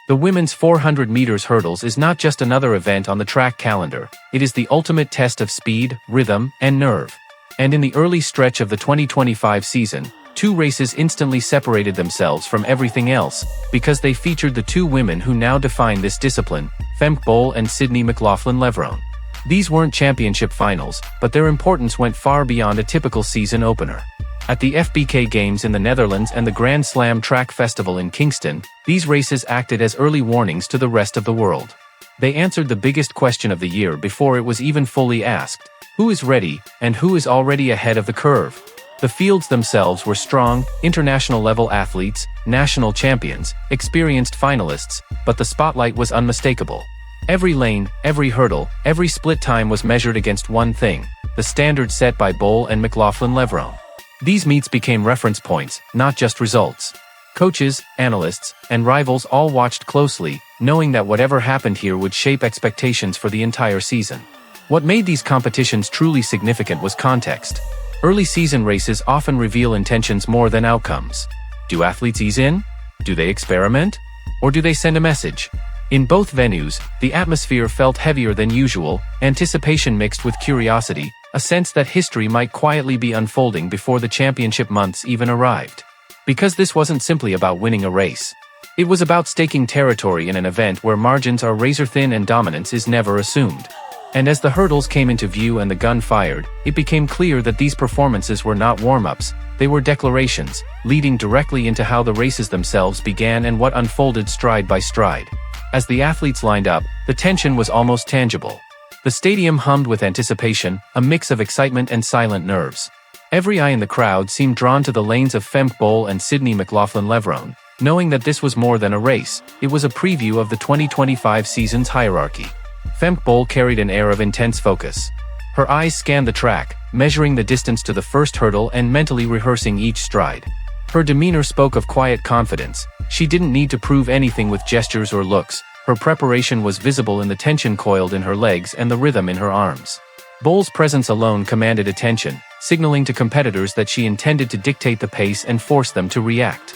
The women's 400 meters hurdles is not just another event on the track calendar, it is the ultimate test of speed, rhythm, and nerve. And in the early stretch of the 2025 season, two races instantly separated themselves from everything else, because they featured the two women who now define this discipline, Femke Bol and McLaughlin-Levrone. These weren't championship finals, but their importance went far beyond a typical season opener. At the FBK Games in the Netherlands and the Grand Slam Track Festival in Kingston, these races acted as early warnings to the rest of the world. They answered the biggest question of the year before it was even fully asked: who is ready, and who is already ahead of the curve? The fields themselves were strong, international-level athletes, national champions, experienced finalists, but the spotlight was unmistakable. Every lane, every hurdle, every split time was measured against one thing: the standard set by Bol and McLaughlin-Levrone. These meets became reference points, not just results. Coaches, analysts, and rivals all watched closely, knowing that whatever happened here would shape expectations for the entire season. What made these competitions truly significant was context. Early season races often reveal intentions more than outcomes. Do athletes ease in? Do they experiment? Or do they send a message? In both venues, the atmosphere felt heavier than usual, anticipation mixed with curiosity, a sense that history might quietly be unfolding before the championship months even arrived. Because this wasn't simply about winning a race. It was about staking territory in an event where margins are razor-thin and dominance is never assumed. And as the hurdles came into view and the gun fired, it became clear that these performances were not warm-ups, they were declarations, leading directly into how the races themselves began and what unfolded stride by stride. As the athletes lined up, the tension was almost tangible. The stadium hummed with anticipation, a mix of excitement and silent nerves. Every eye in the crowd seemed drawn to the lanes of Femke Bol and McLaughlin-Levrone, knowing that this was more than a race, it was a preview of the 2025 season's hierarchy. Femke Bol carried an air of intense focus. Her eyes scanned the track, measuring the distance to the first hurdle and mentally rehearsing each stride. Her demeanor spoke of quiet confidence. She didn't need to prove anything with gestures or looks. Her preparation was visible in the tension coiled in her legs and the rhythm in her arms. Bol's presence alone commanded attention, signaling to competitors that she intended to dictate the pace and force them to react.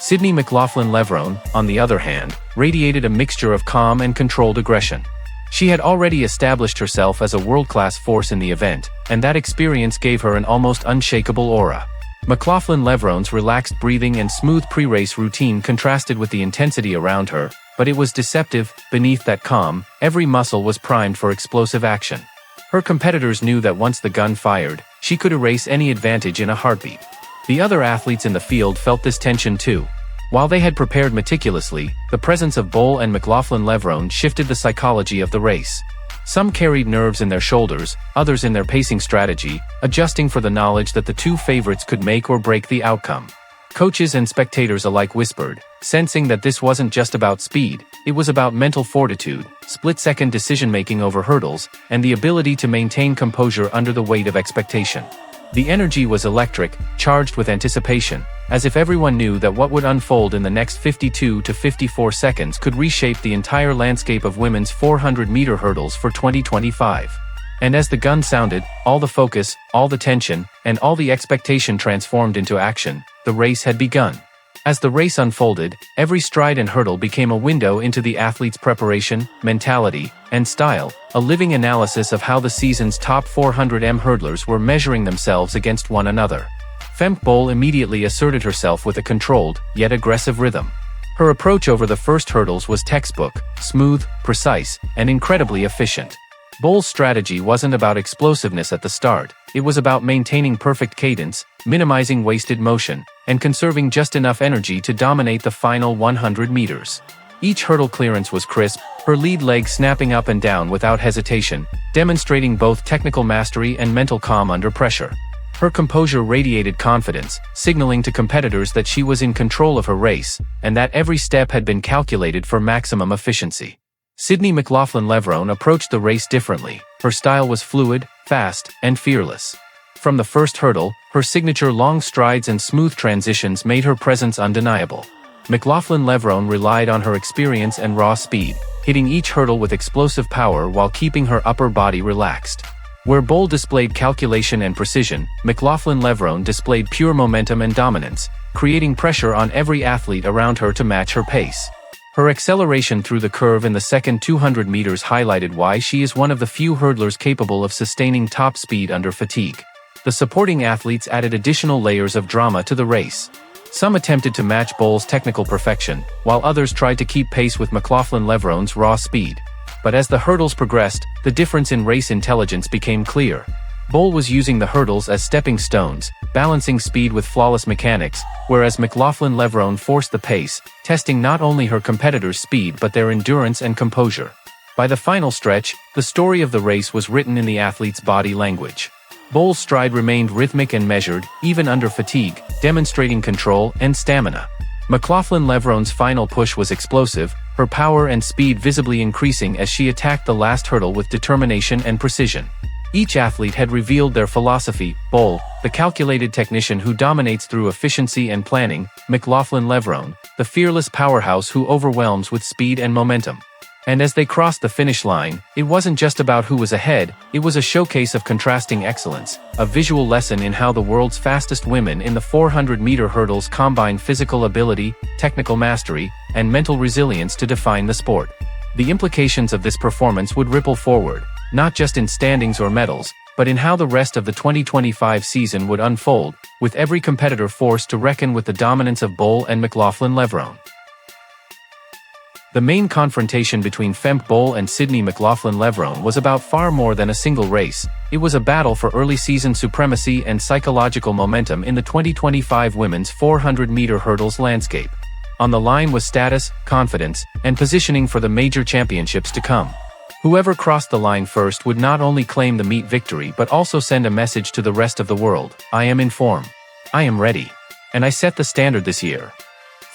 McLaughlin-Levrone, on the other hand, radiated a mixture of calm and controlled aggression. She had already established herself as a world-class force in the event, and that experience gave her an almost unshakable aura. McLaughlin-Levrone's relaxed breathing and smooth pre-race routine contrasted with the intensity around her, but it was deceptive. Beneath that calm, every muscle was primed for explosive action. Her competitors knew that once the gun fired, she could erase any advantage in a heartbeat. The other athletes in the field felt this tension too. While they had prepared meticulously, the presence of Bol and McLaughlin-Levrone shifted the psychology of the race. Some carried nerves in their shoulders, others in their pacing strategy, adjusting for the knowledge that the two favorites could make or break the outcome. Coaches and spectators alike whispered, sensing that this wasn't just about speed, it was about mental fortitude, split-second decision-making over hurdles, and the ability to maintain composure under the weight of expectation. The energy was electric, charged with anticipation, as if everyone knew that what would unfold in the next 52 to 54 seconds could reshape the entire landscape of women's 400-meter hurdles for 2025. And as the gun sounded, all the focus, all the tension, and all the expectation transformed into action. The race had begun. As the race unfolded, every stride and hurdle became a window into the athlete's preparation, mentality, and style, a living analysis of how the season's top 400m hurdlers were measuring themselves against one another. Femke Bol immediately asserted herself with a controlled, yet aggressive rhythm. Her approach over the first hurdles was textbook, smooth, precise, and incredibly efficient. Bol's strategy wasn't about explosiveness at the start, it was about maintaining perfect cadence, minimizing wasted motion, and conserving just enough energy to dominate the final 100 meters. Each hurdle clearance was crisp, her lead leg snapping up and down without hesitation, demonstrating both technical mastery and mental calm under pressure. Her composure radiated confidence, signaling to competitors that she was in control of her race, and that every step had been calculated for maximum efficiency. McLaughlin-Levrone approached the race differently. Her style was fluid, fast, and fearless. From the first hurdle, her signature long strides and smooth transitions made her presence undeniable. McLaughlin-Levrone relied on her experience and raw speed, hitting each hurdle with explosive power while keeping her upper body relaxed. Where Bol displayed calculation and precision, McLaughlin-Levrone displayed pure momentum and dominance, creating pressure on every athlete around her to match her pace. Her acceleration through the curve in the second 200 meters highlighted why she is one of the few hurdlers capable of sustaining top speed under fatigue. The supporting athletes added additional layers of drama to the race. Some attempted to match Bol's technical perfection, while others tried to keep pace with McLaughlin-Levrone's raw speed. But as the hurdles progressed, the difference in race intelligence became clear. Bol was using the hurdles as stepping stones, balancing speed with flawless mechanics, whereas McLaughlin-Levrone forced the pace, testing not only her competitors' speed but their endurance and composure. By the final stretch, the story of the race was written in the athlete's body language. Bol's stride remained rhythmic and measured, even under fatigue, demonstrating control and stamina. McLaughlin-Levrone's final push was explosive, her power and speed visibly increasing as she attacked the last hurdle with determination and precision. Each athlete had revealed their philosophy: Bol, the calculated technician who dominates through efficiency and planning; McLaughlin-Levrone, the fearless powerhouse who overwhelms with speed and momentum. And as they crossed the finish line, it wasn't just about who was ahead, it was a showcase of contrasting excellence, a visual lesson in how the world's fastest women in the 400-meter hurdles combine physical ability, technical mastery, and mental resilience to define the sport. The implications of this performance would ripple forward, not just in standings or medals, but in how the rest of the 2025 season would unfold, with every competitor forced to reckon with the dominance of Bol and McLaughlin-Levrone. The main confrontation between Femke Bol and Sydney McLaughlin-Levrone was about far more than a single race. It was a battle for early season supremacy and psychological momentum in the 2025 women's 400-meter hurdles landscape. On the line was status, confidence, and positioning for the major championships to come. Whoever crossed the line first would not only claim the meet victory but also send a message to the rest of the world: I am in form. I am ready. And I set the standard this year.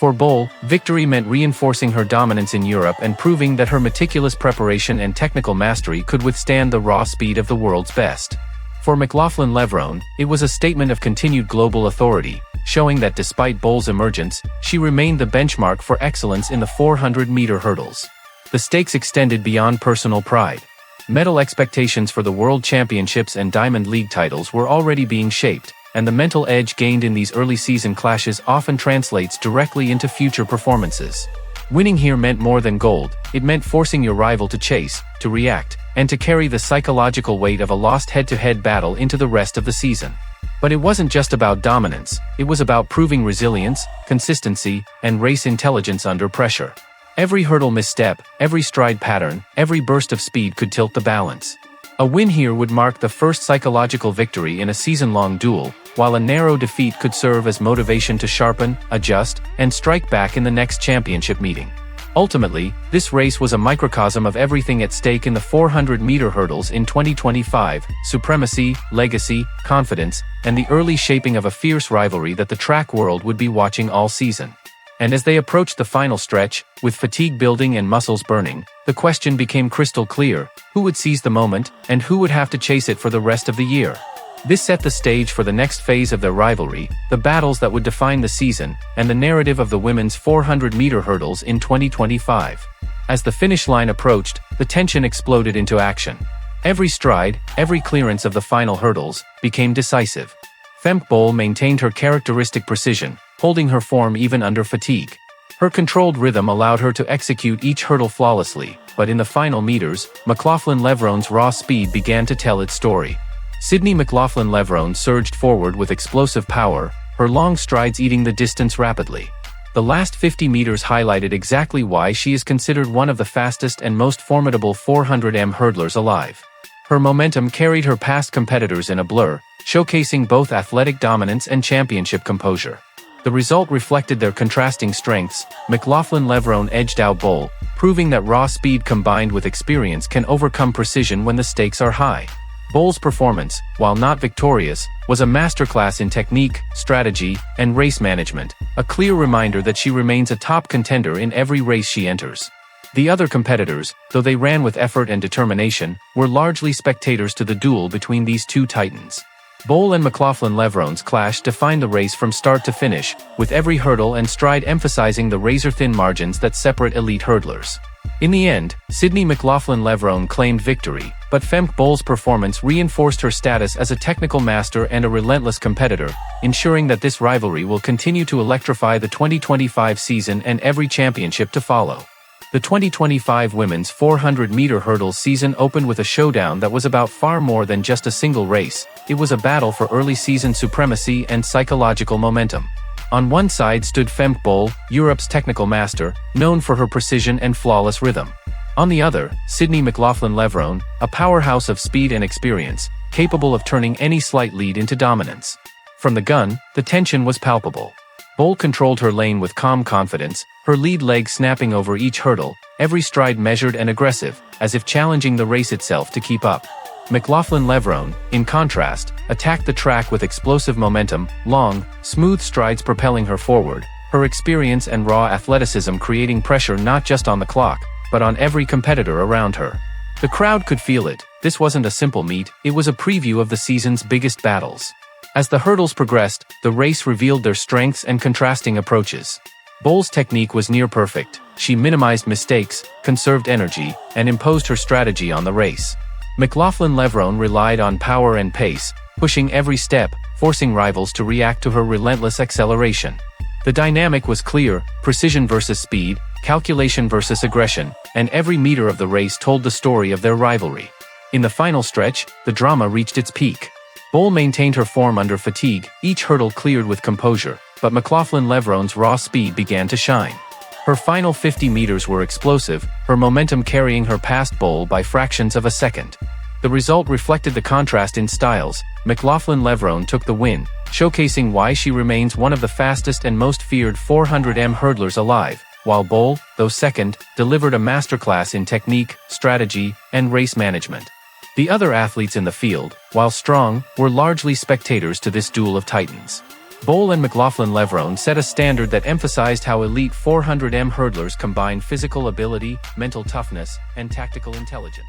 For Bol, victory meant reinforcing her dominance in Europe and proving that her meticulous preparation and technical mastery could withstand the raw speed of the world's best. For McLaughlin-Levrone, it was a statement of continued global authority, showing that despite Bol's emergence, she remained the benchmark for excellence in the 400-meter hurdles. The stakes extended beyond personal pride. Medal expectations for the World Championships and Diamond League titles were already being shaped, and the mental edge gained in these early season clashes often translates directly into future performances. Winning here meant more than gold, it meant forcing your rival to chase, to react, and to carry the psychological weight of a lost head-to-head battle into the rest of the season. But it wasn't just about dominance, it was about proving resilience, consistency, and race intelligence under pressure. Every hurdle misstep, every stride pattern, every burst of speed could tilt the balance. A win here would mark the first psychological victory in a season-long duel, while a narrow defeat could serve as motivation to sharpen, adjust, and strike back in the next championship meeting. Ultimately, this race was a microcosm of everything at stake in the 400-meter hurdles in 2025: supremacy, legacy, confidence, and the early shaping of a fierce rivalry that the track world would be watching all season. And as they approached the final stretch, with fatigue building and muscles burning, the question became crystal clear: who would seize the moment, and who would have to chase it for the rest of the year? This set the stage for the next phase of their rivalry, the battles that would define the season, and the narrative of the women's 400-meter hurdles in 2025. As the finish line approached, the tension exploded into action. Every stride, every clearance of the final hurdles, became decisive. Femke Bol maintained her characteristic precision, holding her form even under fatigue. Her controlled rhythm allowed her to execute each hurdle flawlessly, but in the final meters, McLaughlin-Levrone's raw speed began to tell its story. Sydney McLaughlin-Levrone surged forward with explosive power, her long strides eating the distance rapidly. The last 50 meters highlighted exactly why she is considered one of the fastest and most formidable 400m hurdlers alive. Her momentum carried her past competitors in a blur, showcasing both athletic dominance and championship composure. The result reflected their contrasting strengths. McLaughlin-Levrone edged out Bol, proving that raw speed combined with experience can overcome precision when the stakes are high. Bol's performance, while not victorious, was a masterclass in technique, strategy, and race management, a clear reminder that she remains a top contender in every race she enters. The other competitors, though they ran with effort and determination, were largely spectators to the duel between these two titans. Bol and McLaughlin-Levrone's clash defined the race from start to finish, with every hurdle and stride emphasizing the razor-thin margins that separate elite hurdlers. In the end, McLaughlin-Levrone claimed victory, but Femke Bol's performance reinforced her status as a technical master and a relentless competitor, ensuring that this rivalry will continue to electrify the 2025 season and every championship to follow. The 2025 women's 400-meter hurdles season opened with a showdown that was about far more than just a single race. It was a battle for early season supremacy and psychological momentum. On one side stood Femke Bol, Europe's technical master, known for her precision and flawless rhythm. On the other, McLaughlin-Levrone, a powerhouse of speed and experience, capable of turning any slight lead into dominance. From the gun, the tension was palpable. Bol controlled her lane with calm confidence, her lead leg snapping over each hurdle, every stride measured and aggressive, as if challenging the race itself to keep up. McLaughlin-Levrone, in contrast, attacked the track with explosive momentum, long, smooth strides propelling her forward, her experience and raw athleticism creating pressure not just on the clock, but on every competitor around her. The crowd could feel it. This wasn't a simple meet, it was a preview of the season's biggest battles. As the hurdles progressed, the race revealed their strengths and contrasting approaches. Bol's technique was near perfect. She minimized mistakes, conserved energy, and imposed her strategy on the race. McLaughlin-Levrone relied on power and pace, pushing every step, forcing rivals to react to her relentless acceleration. The dynamic was clear: precision versus speed, calculation versus aggression, and every meter of the race told the story of their rivalry. In the final stretch, the drama reached its peak. Bol maintained her form under fatigue, each hurdle cleared with composure, but McLaughlin-Levrone's raw speed began to shine. Her final 50 meters were explosive, her momentum carrying her past Bol by fractions of a second. The result reflected the contrast in styles. McLaughlin-Levrone took the win, showcasing why she remains one of the fastest and most feared 400m hurdlers alive, while Bol, though second, delivered a masterclass in technique, strategy, and race management. The other athletes in the field, while strong, were largely spectators to this duel of titans. Bol and McLaughlin-Levrone set a standard that emphasized how elite 400m hurdlers combine physical ability, mental toughness, and tactical intelligence.